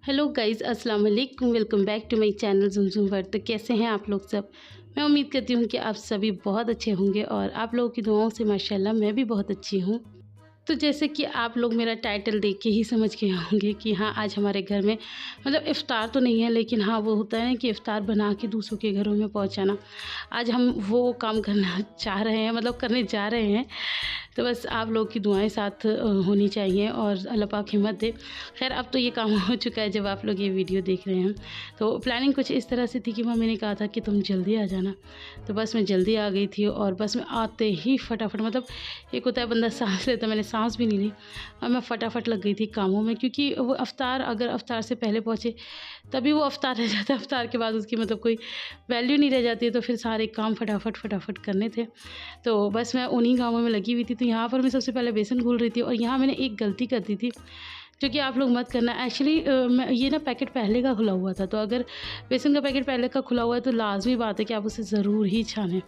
Hello guys, अस्सलाम वालेकुम। Welcome back to my channel Zumzum world. तो कैसे हैं आप लोग सब? मैं उम्मीद करती हूँ कि आप सभी बहुत अच्छे होंगे और आप लोगों की दुआओं से माशाल्लाह मैं भी बहुत अच्छी हूँ। तो जैसे कि आप लोग मेरा टाइटल देख के ही समझ गए होंगे कि हाँ, आज हमारे घर में मतलब इफ़्तार तो नहीं है, लेकिन हाँ, वो होता है कि इफ़्तार बना के दूसरों के घरों में पहुँचाना। आज हम वो काम करना चाह रहे हैं, मतलब करने जा रहे हैं। तो बस आप लोग की दुआएं साथ होनी चाहिए और अल्लाह पाक हिम्मत दे। खैर, अब तो ये काम हो चुका है जब आप लोग ये वीडियो देख रहे हैं। तो प्लानिंग कुछ इस तरह से थी कि मम्मी ने कहा था कि तुम जल्दी आ जाना। तो बस मैं जल्दी आ गई थी और बस मैं आते ही फटाफट, मतलब एक होता है बंदा सांस लेता, मैंने सांस भी नहीं ली और मैं फटाफट लग गई थी कामों में, क्योंकि वो अफ्तार अगर अफ्तार से पहले पहुँचे तभी वो अफ्तार रह जाता है। अफ्तार के बाद उसकी मतलब कोई वैल्यू नहीं रह जाती है। तो फिर सारे काम फटाफट फटाफट करने थे। तो बस मैं उन्हीं कामों में लगी हुई थी। तो यहाँ पर मैं सबसे पहले बेसन घोल रही थी और यहाँ मैंने एक गलती कर दी थी जो कि आप लोग मत करना। एक्चुअली मैं ये ना पैकेट पहले का खुला हुआ था, तो अगर बेसन का पैकेट पहले का खुला हुआ है तो लाजमी बात है कि आप उसे ज़रूर ही छानें।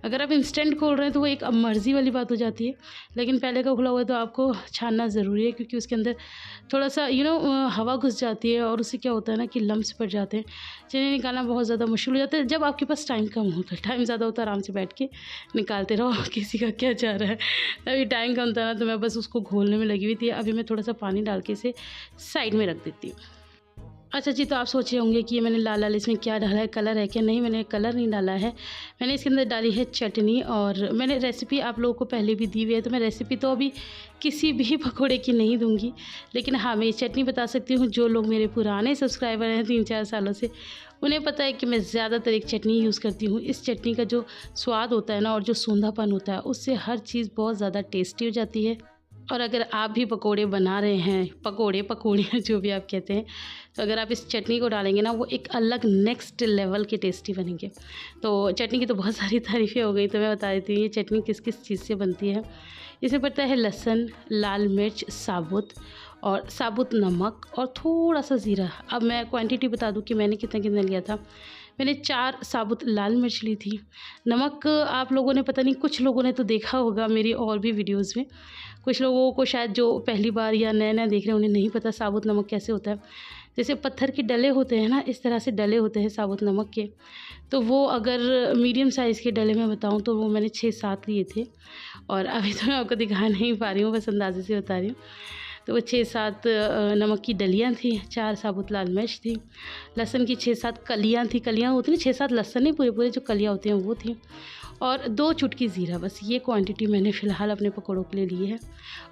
अगर आप इंस्टेंट खोल रहे हैं तो वो एक मर्ज़ी वाली बात हो जाती है, लेकिन पहले का खुला हुआ है तो आपको छानना ज़रूरी है, क्योंकि उसके अंदर थोड़ा सा हवा घुस जाती है और उससे क्या होता है ना कि लम्स पड़ जाते हैं। जिन्हें निकालना बहुत ज़्यादा मुश्किल हो जाता है। जब आपके पास टाइम कम होता है, टाइम ज़्यादा होता है, आराम से बैठ के निकालते रहो, किसी का क्या जा रहा है। अभी टाइम कम था ना, तो मैं बस उसको घोलने में लगी हुई थी। अभी मैं थोड़ा सा पानी डाल के इसे साइड में रख देती हूँ। अच्छा जी, तो आप सोच रहे होंगे कि ये मैंने लाल लाल इसमें क्या डाला है, कलर है क्या? नहीं, मैंने कलर नहीं डाला है। मैंने इसके अंदर डाली है चटनी और मैंने रेसिपी आप लोगों को पहले भी दी हुई है, तो मैं रेसिपी तो अभी किसी भी पकौड़े की नहीं दूंगी। लेकिन हाँ, मैं ये चटनी बता सकती हूँ। जो लोग मेरे पुराने सब्सक्राइबर हैं 3-4 सालों से, उन्हें पता है कि मैं ज़्यादातर एक चटनी यूज़ करती हूँ। इस चटनी का जो स्वाद होता है ना और जो सूंधापन होता है, उससे हर चीज़ बहुत ज़्यादा टेस्टी हो जाती है। और अगर आप भी पकोड़े बना रहे हैं, पकौड़ियाँ जो भी आप कहते हैं, तो अगर आप इस चटनी को डालेंगे ना, वो एक अलग नेक्स्ट लेवल के टेस्टी बनेंगे। तो चटनी की तो बहुत सारी तारीफ़ें हो गई, तो मैं बता देती हूँ ये चटनी किस किस चीज़ से बनती है। इसमें पड़ता है लहसुन, लाल मिर्च साबुत और साबुत नमक और थोड़ा सा ज़ीरा। अब मैं क्वांटिटी बता दूँ कि मैंने कितना कितना लिया था। मैंने 4 साबुत लाल मिर्च ली थी। नमक आप लोगों ने पता नहीं, कुछ लोगों ने तो देखा होगा मेरी और भी वीडियोज़ में। कुछ लोगों को शायद जो पहली बार या नया-नया देख रहे हैं, उन्हें नहीं पता साबुत नमक कैसे होता है। जैसे पत्थर के डले होते हैं ना, इस तरह से डले होते हैं साबुत नमक के। तो वो अगर मीडियम साइज़ के डले में बताऊँ तो वो मैंने 6-7 लिए थे और अभी तो मैं आपको दिखा नहीं पा रही हूँ, बस अंदाज़े से बता रही हूँ। तो वो 6-7 नमक की डलियाँ थी, 4 साबुत लाल मिर्च थी, लहसुन की 6-7 कलियाँ थी। कलियाँ होती हैं ना, 6-7 लहसुन नहीं, पूरे-पूरे जो कलियाँ होती हैं वो थी और 2 चुटकी ज़ीरा। बस ये क्वांटिटी मैंने फ़िलहाल अपने पकौड़ों के लिए ली है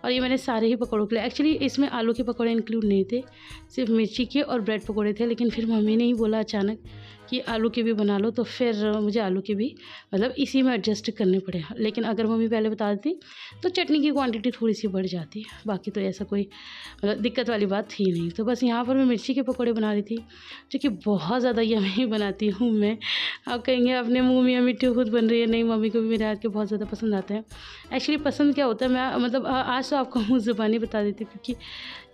और ये मैंने सारे ही पकौड़ों के लिए, एक्चुअली इसमें आलू के पकौड़े इंक्लूड नहीं थे, सिर्फ मिर्ची के और ब्रेड पकौड़े थे। लेकिन फिर मम्मी ने ही बोला अचानक कि आलू के भी बना लो, तो फिर मुझे आलू के भी मतलब इसी में एडजस्ट करने पड़े। लेकिन अगर मम्मी पहले बता देती तो चटनी की क्वांटिटी थोड़ी सी बढ़ जाती। बाकी तो ऐसा कोई मतलब दिक्कत वाली बात थी नहीं। तो बस यहाँ पर मैं मिर्ची के पकौड़े बना रही थी, जो कि बहुत ज़्यादा यम्मी बनाती हूँ मैं। आप कहेंगे अपने मुँह मियाँ मिट्ठू खुद बन रही है। नहीं, मम्मी को भी मेरे हाथ के बहुत ज़्यादा पसंद आते हैं। एक्चुअली पसंद क्या होता है, मैं मतलब आज तो आपको मुँह ज़ुबानी बता देती हूँ, क्योंकि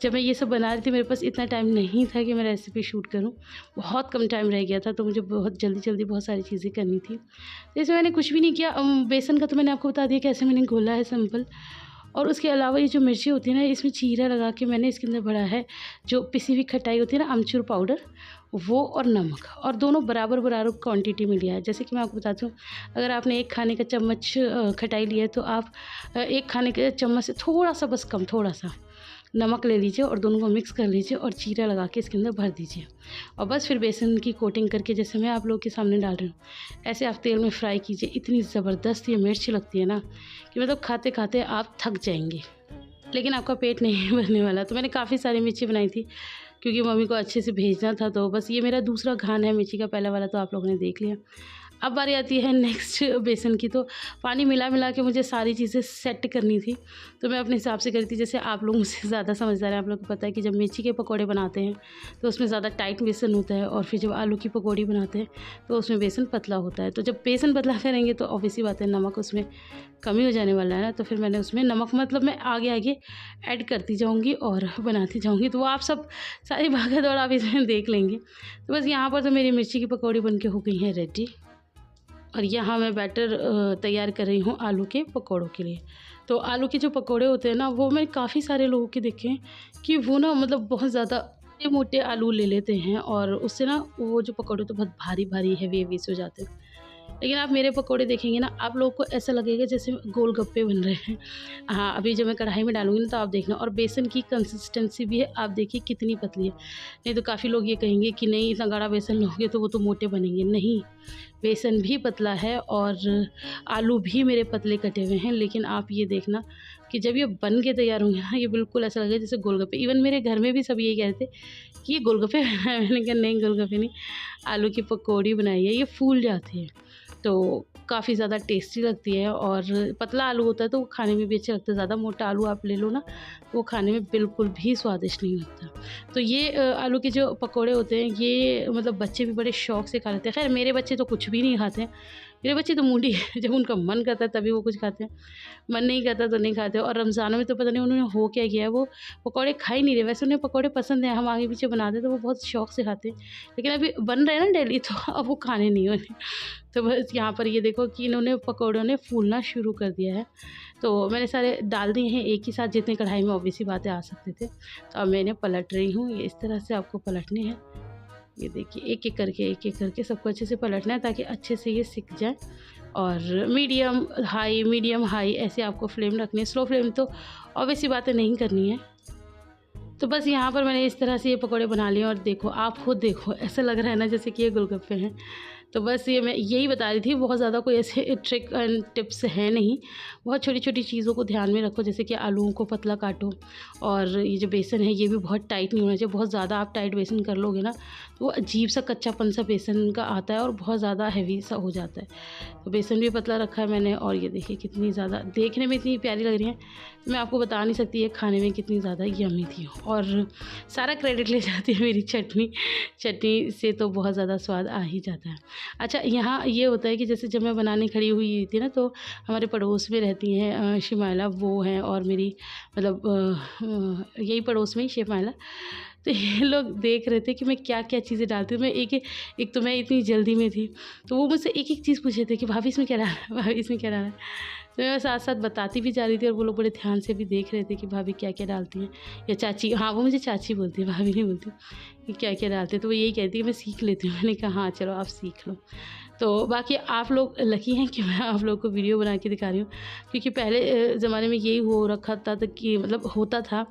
जब मैं ये सब बना रही थी मेरे पास इतना टाइम नहीं था कि मैं रेसिपी शूट करूँ। बहुत कम टाइम रह गया था, तो मुझे बहुत जल्दी-जल्दी बहुत सारी चीज़ें करनी थी। तो इसमें मैंने कुछ भी नहीं किया। बेसन का तो मैंने आपको बता दिया कैसे मैंने घोला है, सिंपल। और उसके अलावा ये जो मिर्ची होती है ना, इसमें चीरा लगा के मैंने इसके अंदर भरा है जो पिसी हुई खटाई होती है ना, अमचूर पाउडर, वो और नमक, और दोनों बराबर क्वांटिटी में लिया है। जैसे कि मैं आपको बताती हूँ, अगर आपने 1 खाने का चम्मच खटाई लिया है तो आप 1 खाने के चम्मच से थोड़ा सा, बस कम थोड़ा सा नमक ले लीजिए और दोनों को मिक्स कर लीजिए और चीरा लगा के इसके अंदर भर दीजिए। और बस फिर बेसन की कोटिंग करके, जैसे मैं आप लोगों के सामने डाल रही हूँ, ऐसे आप तेल में फ्राई कीजिए। इतनी ज़बरदस्त ये मिर्च लगती है ना कि मतलब खाते खाते आप थक जाएंगे, लेकिन आपका पेट नहीं भरने वाला। तो मैंने काफ़ी सारी मिर्ची बनाई थी, क्योंकि मम्मी को अच्छे से भेजना था। तो बस ये मेरा दूसरा घान है मिर्ची का, पहला वाला तो आप लोगों ने देख लिया। अब बारी आती है नेक्स्ट बेसन की। तो पानी मिला के मुझे सारी चीज़ें सेट करनी थी, तो मैं अपने हिसाब से करी थी। जैसे आप लोग मुझसे ज़्यादा समझदार हैं, आप लोगों को पता है कि जब मिर्ची के पकौड़े बनाते हैं तो उसमें ज़्यादा टाइट बेसन होता है, और फिर जब आलू की पकौड़ी बनाते हैं तो उसमें बेसन पतला होता है। तो जब बेसन पतला करेंगे तो ऑब्वियसली बात है नमक उसमें कमी हो जाने वाला है ना। तो फिर मैंने उसमें नमक मतलब मैं आगे आगे ऐड करती जाऊँगी और बनाती जाऊँगी। तो वो आप सब सारी भागा दौड़ आप इसमें देख लेंगे। तो बस यहाँ पर तो मेरी मिर्ची की पकौड़ी बन के हो गई हैं रेडी। और यहाँ मैं बैटर तैयार कर रही हूँ आलू के पकौड़ों के लिए। तो आलू के जो पकौड़े होते हैं ना, वो मैं काफ़ी सारे लोगों के देखे हैं कि वो ना मतलब बहुत ज़्यादा मोटे मोटे आलू ले लेते हैं और उससे ना वो जो पकौड़े तो बहुत भारी भारी हैवी हैवी से हो जाते हैं। लेकिन आप मेरे पकोड़े देखेंगे ना, आप लोगों को ऐसा लगेगा जैसे गोलगप्पे बन रहे हैं। हाँ, अभी जब मैं कढ़ाई में डालूँगी ना तो आप देखना, और बेसन की कंसिस्टेंसी भी है, आप देखिए कितनी पतली है। नहीं तो काफ़ी लोग ये कहेंगे कि नहीं इतना गाढ़ा बेसन लोगे तो वो तो मोटे बनेंगे, नहीं, बेसन भी पतला है और आलू भी मेरे पतले कटे हुए हैं। लेकिन आप ये देखना कि जब ये बन के तैयार होंगे ना, ये बिल्कुल ऐसा लगेगा जैसे गोलगप्पे। इवन मेरे घर में भी सब यही कह रहे थे कि ये गोलगप्पे बनाए हैं। मैंने कहा नहीं, गोलगप्पे नहीं, आलू की पकौड़ी बनाई है, ये फूल जाती है। तो काफ़ी ज़्यादा टेस्टी लगती है और पतला आलू होता है तो वो खाने में भी अच्छा लगता है। ज़्यादा मोटा आलू आप ले लो ना, वो खाने में बिल्कुल भी स्वादिष्ट नहीं लगता। तो ये आलू के जो पकोड़े होते हैं, ये मतलब बच्चे भी बड़े शौक से खा लेते हैं। खैर मेरे बच्चे तो कुछ भी नहीं खाते हैं, मेरे बच्चे तो मूडी है, जब उनका मन करता है तभी वो कुछ खाते हैं, मन नहीं करता तो नहीं खाते। और रमज़ानों में तो पता नहीं उन्होंने हो क्या किया है, वो पकौड़े खा ही नहीं रहे। वैसे उन्हें पकौड़े पसंद हैं, हम आगे पीछे बनाते तो वो बहुत शौक से खाते हैं, लेकिन अभी बन रहे हैं ना डेली तो अब वो खाने नहीं होने। तो बस यहाँ पर ये देखो कि इन्होंने पकौड़ों ने फूलना शुरू कर दिया है। तो मैंने सारे डाल दिए हैं एक ही साथ, जितने कढ़ाई में ऑब्वियस सी बातें आ सकते थे। तो अब मैं इन्हें पलट रही हूँ, ये इस तरह से आपको पलटने हैं। ये देखिए एक एक करके सबको अच्छे से पलटना है ताकि अच्छे से ये सिक जाए। और मीडियम हाई ऐसे आपको फ्लेम रखनी है, स्लो फ्लेम तो ऑब्वियस सी बातें नहीं करनी है। तो बस यहाँ पर मैंने इस तरह से ये पकौड़े बना लिए और देखो, आप खुद देखो, ऐसा लग रहा है ना जैसे कि ये गोलगप्पे हैं। तो बस ये मैं यही बता रही थी, बहुत ज़्यादा कोई ऐसे ट्रिक एंड टिप्स है नहीं। बहुत छोटी-छोटी चीज़ों को ध्यान में रखो, जैसे कि आलूओं को पतला काटो और ये जो बेसन है ये भी बहुत टाइट नहीं होना चाहिए। बहुत ज़्यादा आप टाइट बेसन कर लोगे ना तो वो अजीब-सा कच्चापन-सा बेसन का आता है और बहुत ज़्यादा हेवी-सा हो जाता है। तो बेसन भी पतला रखा है मैंने और ये देखिए कितनी ज़्यादा देखने में इतनी प्यारी लग रही हैं, मैं आपको बता नहीं सकती ये खाने में कितनी ज़्यादा यम्मी थी। और सारा क्रेडिट ले जाती है मेरी चटनी, चटनी से तो बहुत ज़्यादा स्वाद आ ही जाता है। अच्छा, यहाँ ये होता है कि जैसे जब मैं बनाने खड़ी हुई थी ना तो हमारे पड़ोस में रहती हैं शिमाला, वो हैं और मेरी मतलब यही पड़ोस में ही शिमाला। तो ये लोग देख रहे थे कि मैं क्या-क्या चीज़ें डालती हूँ। मैं एक तो मैं इतनी जल्दी में थी, तो वो मुझसे एक-एक चीज़ पूछ रहे थे कि भाभी इसमें क्या डाला है? भाभी इसमें क्या डाला है? तो मैं साथ-साथ बताती भी जा रही थी और वो लोग बड़े ध्यान से भी देख रहे थे कि भाभी क्या-क्या डालती हैं, या चाची, हाँ, वो मुझे चाची बोलती है, भाभी नहीं बोलती, कि क्या-क्या डालते हैं। तो वो यही कहती है मैं सीख लेती हूँ। मैंने कहा हाँ, चलो आप सीख लो। तो बाकी आप लोग लकी हैं कि मैं आप लोगों को वीडियो बना के दिखा रही हूँ, क्योंकि पहले ज़माने में यही हो रखा था तो कि मतलब होता था।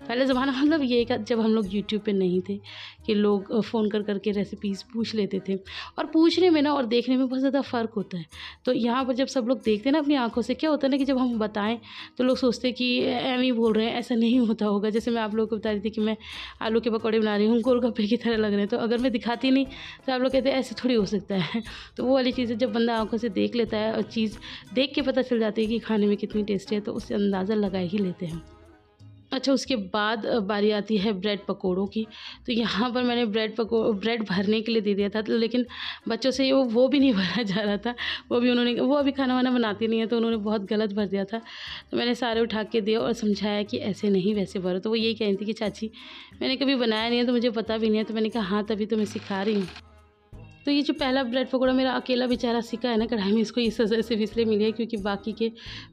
पहले ज़माना मतलब ये का जब हम लोग यूट्यूब पे नहीं थे, कि लोग फ़ोन कर के रेसिपीज़ पूछ लेते थे, और पूछने में ना और देखने में बहुत ज़्यादा फ़र्क होता है। तो यहाँ पर जब सब लोग देखते हैं ना अपनी आँखों से, क्या होता है ना कि जब हम बताएं तो लोग सोचते हैं कि एम ही बोल रहे हैं, ऐसा नहीं होता होगा। जैसे मैं आप लोगों को बता रही थी कि मैं आलू के पकौड़े बना रही हूँ, गोलगप्पे की तरह लग रहे हैं, तो अगर मैं दिखाती नहीं तो आप लोग कहते हैं ऐसे थोड़ी हो सकता है। तो वो वाली चीज़ें जब बंदा आँखों से देख लेता है और चीज़ देख के पता चल जाती है कि खाने में कितनी टेस्टी है, तो उससे अंदाज़ा लगा ही लेते हैं। अच्छा, उसके बाद बारी आती है ब्रेड पकोड़ों की। तो यहाँ पर मैंने ब्रेड भरने के लिए दे दिया था, तो लेकिन बच्चों से वो भी नहीं भरा जा रहा था। वो अभी खाना वाना बनाती नहीं है, तो उन्होंने बहुत गलत भर दिया था। तो मैंने सारे उठा के दिए और समझाया कि ऐसे नहीं वैसे भरो। तो वो यही कह रही थी कि चाची मैंने कभी बनाया नहीं है तो मुझे पता भी नहीं है। तो मैंने कहा हाँ, तभी तो मैं सिखा रही हूँ। तो ये जो पहला ब्रेड पकौड़ा मेरा अकेला बेचारा सिका है ना कढ़ाई में, इसको ये सज़ा सिर्फ़ इसलिए मिली है क्योंकि बाकी के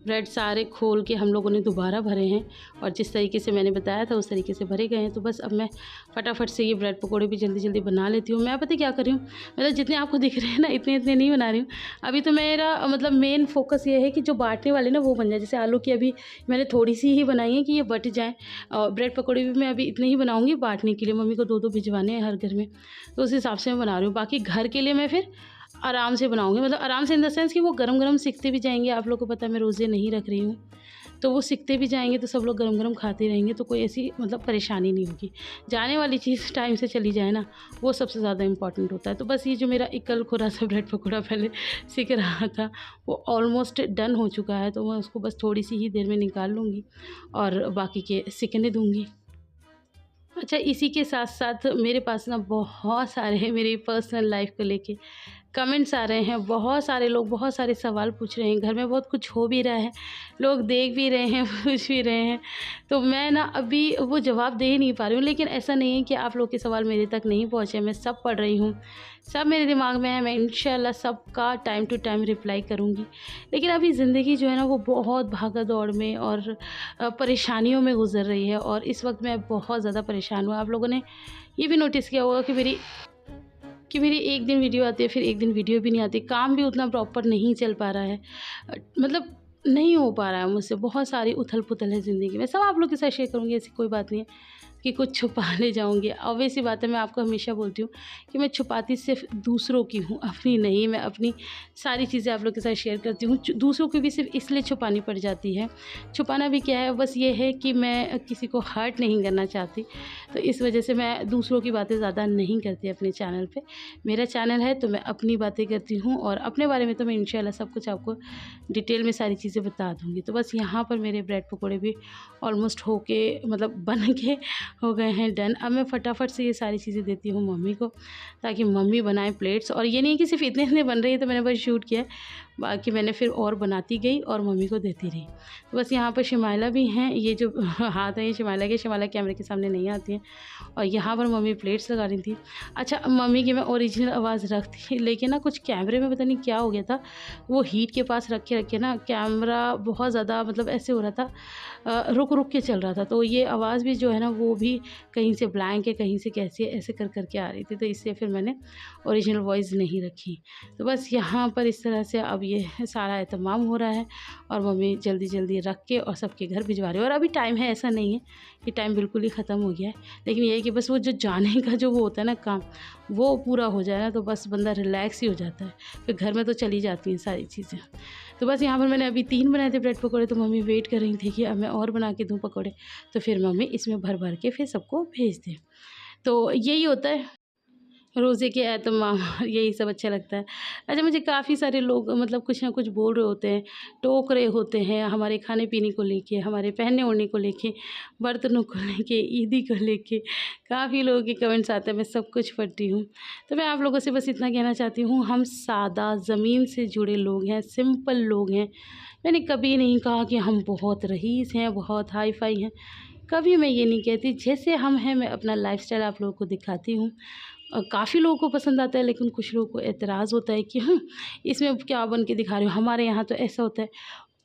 ब्रेड सारे खोल के हम लोगों ने दोबारा भरे हैं, और जिस तरीके से मैंने बताया था उस तरीके से भरे गए हैं। तो बस अब मैं फटाफट से ये ब्रेड पकौड़े भी जल्दी-जल्दी बना लेती हूँ। मैं पता है क्या कर रही हूँ, मतलब जितने आपको दिख रहे हैं ना इतने-इतने नहीं बना रही हूँ। अभी तो मेरा मतलब मेन फ़ोकस ये है कि जो बाँटने वाले ना वो बन जाए। जैसे आलू की अभी मैंने थोड़ी-सी ही बनाई है कि ये बँट जाएँ, और ब्रेड पकौड़े भी मैं अभी इतने ही बनाऊँगी बाँटने के लिए। मम्मी को 2-2 भिजवाने हैं हर घर में, तो उस हिसाब से मैं बना रही हूँ। बाकी घर के लिए मैं फिर आराम से बनाऊँगी, मतलब आराम से इन द सेंस कि वो गरम-गरम सिकते भी जाएँगे। आप लोगों को पता है मैं रोज़े नहीं रख रही हूँ, तो वो सिकते भी जाएँगे तो सब लोग गरम-गरम खाते रहेंगे, तो कोई ऐसी मतलब परेशानी नहीं होगी। जाने वाली चीज़ टाइम से चली जाए ना, वो सबसे ज़्यादा इम्पोर्टेंट होता है। तो बस ये जो मेरा इकल-खुरा सा ब्रेड पकौड़ा पहले सिक रहा था, वो ऑलमोस्ट डन हो चुका है, तो मैं उसको बस थोड़ी-सी ही देर में निकाल लूँगी और बाकी के सिकने दूँगी। अच्छा, इसी के साथ-साथ मेरे पास ना बहुत सारे मेरी पर्सनल लाइफ़ को लेके कमेंट्स आ रहे हैं, बहुत सारे लोग बहुत सारे सवाल पूछ रहे हैं, घर में बहुत कुछ हो भी रहा है, लोग देख भी रहे हैं, पूछ भी रहे हैं। तो मैं ना अभी वो जवाब दे ही नहीं पा रही हूँ, लेकिन ऐसा नहीं है कि आप लोग के सवाल मेरे तक नहीं पहुँचे। मैं सब पढ़ रही हूँ, सब मेरे दिमाग में है, मैं इंशाल्लाह सबका टाइम टू टाइम रिप्लाई करूँगी। लेकिन अभी ज़िंदगी जो है ना वो बहुत भागा दौड़ में और परेशानियों में गुजर रही है, और इस वक्त मैं बहुत ज़्यादा परेशान हूँ। आप लोगों ने ये भी नोटिस किया होगा कि मेरी एक दिन वीडियो आती है, फिर एक दिन वीडियो भी नहीं आती। काम भी उतना प्रॉपर नहीं चल पा रहा है, मतलब नहीं हो पा रहा है मुझसे। बहुत सारी उथल-पुथल है ज़िंदगी में, सब आप लोग के साथ शेयर करूँगी, ऐसी कोई बात नहीं है कि कुछ छुपा ले जाऊँगी। ऑब्वियस सी बात है, मैं आपको हमेशा बोलती हूँ कि मैं छुपाती सिर्फ़ दूसरों की हूँ, अपनी नहीं। मैं अपनी सारी चीज़ें आप लोग के साथ शेयर करती हूँ, दूसरों की भी सिर्फ़ इसलिए छुपानी पड़ जाती है। छुपाना भी क्या है, बस ये है कि मैं किसी को हर्ट नहीं करना चाहती, तो इस वजह से मैं दूसरों की बातें ज़्यादा नहीं करती अपने चैनल पे। मेरा चैनल है तो मैं अपनी बातें करती हूँ, और अपने बारे में तो मैं इंशाल्लाह सब कुछ आपको डिटेल में सारी चीज़ें बता दूँगी। तो बस यहाँ पर मेरे ब्रेड पकोड़े भी ऑलमोस्ट होके, मतलब बन के हो गए हैं डन। अब मैं फटाफट से ये सारी चीज़ें देती हूँ मम्मी को, ताकि मम्मी बनाए प्लेट्स। और ये नहीं कि सिर्फ इतने इतने बन रही है तो मैंने बस शूट किया है, बाकी मैंने फिर और बनाती गई और मम्मी को देती रही। तो बस यहाँ पर शिमाइला भी हैं, ये जो हाथ है ये शिमाइला कैमरे के सामने नहीं आती हैं। और यहाँ पर मम्मी प्लेट्स लगा रही थी। अच्छा, मम्मी की मैं ओरिजिनल आवाज़ रखती, लेकिन ना कुछ कैमरे में पता नहीं क्या हो गया था, वो हीट के पास रख के ना कैमरा बहुत ज़्यादा, मतलब ऐसे हो रहा था, रुक रुक के चल रहा था, तो ये आवाज़ भी जो है ना वो भी कहीं से ब्लैंक है, कहीं से कैसी है, ऐसे कर के आ रही थी। तो इससे फिर मैंने ओरिजिनल वॉइस नहीं रखी। तो बस यहाँ पर इस तरह से अब ये सारा एहतमाम हो रहा है, और मम्मी जल्दी जल्दी रख के और सबके घर भिजवा रही है। और अभी टाइम है, ऐसा नहीं है कि टाइम बिल्कुल ही ख़त्म हो गया है, लेकिन ये है कि बस वो जो जाने का जो वो होता है ना काम, वो पूरा हो जाए ना तो बस बंदा रिलैक्स ही हो जाता है। फिर घर में तो चली जाती हैं सारी चीज़ें। तो बस यहाँ पर मैंने अभी 3 बनाए थे ब्रेड पकौड़े, तो मम्मी वेट कर रही थी कि अब मैं और बना के दूँ पकौड़े, तो फिर मम्मी इसमें भर भर के फिर सबको भेज दें। तो यही होता है रोज़े के एहतमाम, यही सब अच्छा लगता है। अच्छा, मुझे काफ़ी सारे लोग मतलब कुछ ना कुछ बोल रहे होते हैं, टोक रहे होते हैं हमारे खाने-पीने को लेके, हमारे पहनने-ओढ़ने को लेके, बर्तनों को लेके, ईदी को लेके। काफ़ी लोगों के कमेंट्स आते हैं, मैं सब कुछ पढ़ती हूँ। तो मैं आप लोगों से बस इतना कहना चाहती हूँ, हम सादा ज़मीन से जुड़े लोग हैं, सिंपल लोग हैं। मैंने कभी नहीं कहा कि हम बहुत रईस हैं, बहुत हाई-फ़ाई हैं, कभी मैं ये नहीं कहती। जैसे हम हैं, मैं अपना लाइफ़स्टाइल आप लोगों को दिखाती हूँ। काफ़ी लोगों को पसंद आता है, लेकिन कुछ लोगों को एतराज़ होता है कि इसमें क्या बन के दिखा रहे हो, हमारे यहाँ तो ऐसा होता है।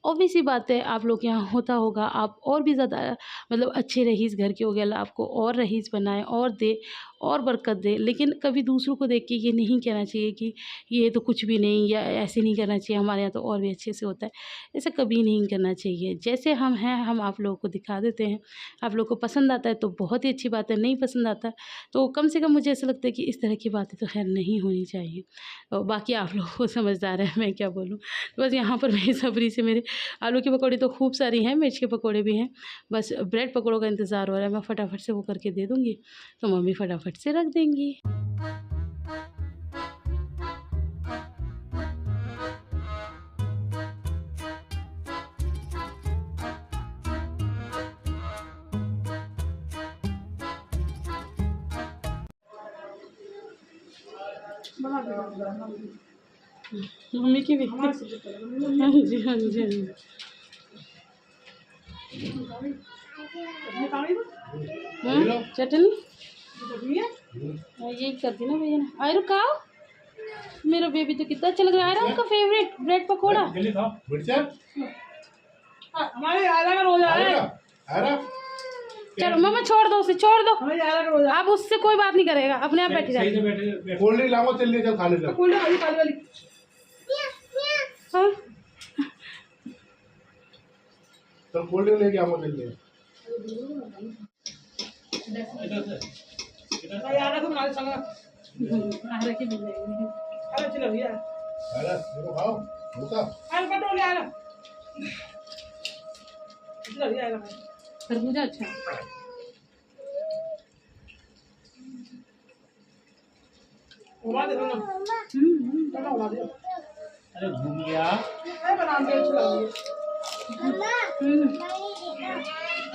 ऑब्वियस सी बात है, आप लोग के यहाँ होता होगा, आप और भी ज़्यादा मतलब अच्छे रईस घर के हो गए, अल्लाह आपको और रईस बनाए और दे और बरकत दे। लेकिन कभी दूसरों को देख के ये नहीं कहना चाहिए कि ये तो कुछ भी नहीं, या ऐसे नहीं करना चाहिए, हमारे यहाँ तो और भी अच्छे से होता है। ऐसा कभी नहीं करना चाहिए। जैसे हम हैं, हम आप लोगों को दिखा देते हैं। आप लोगों को पसंद आता है तो बहुत ही अच्छी बात है, नहीं पसंद आता तो कम से कम मुझे ऐसा लगता है कि इस तरह की बातें तो खैर नहीं होनी चाहिए। और बाकी आप लोगों को समझदार है, मैं क्या बोलूँ। बस यहाँ पर बेसब्री से मेरे आलू की पकौड़ी तो खूब सारी हैं, मिर्च के पकौड़े भी हैं, बस ब्रेड पकौड़ों का इंतज़ार हो रहा है। मैं फटाफट से वो करके दे दूँगी, तो मम्मी फटाफट से रख देंगी। मम्मी की भी हाँ जी, हाँ जी, हाँ जी। चटनी यही कर दी ना भैया ने। अरे रुकाओ, मेरा बेबी तो कितना अच्छा लग रहा है ना, उनका फेवरेट ब्रेड पकोड़ा। चलो मामा छोड़ दो उसे, छोड़ दो, अब उससे कोई बात नहीं करेगा, अपने आप बैठ जाएगा। कोल्ड ड्रिंक लाओ, चल ले, चल खा ले। हाँ तो कोल्ड ड्रिंक लेके आओ, चल ले। अरे देखो खाओ डोसा। खरबूजा अच्छा अरे घूम गया।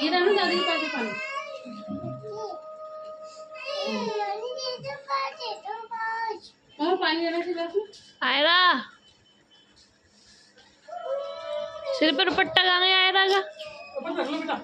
ये डालो दादी के पैसे पानी। पानी आना चाहिए। आयरा सिर पर दुपट्टा कहाँ है आयरा का? अपन रख लो बेटा।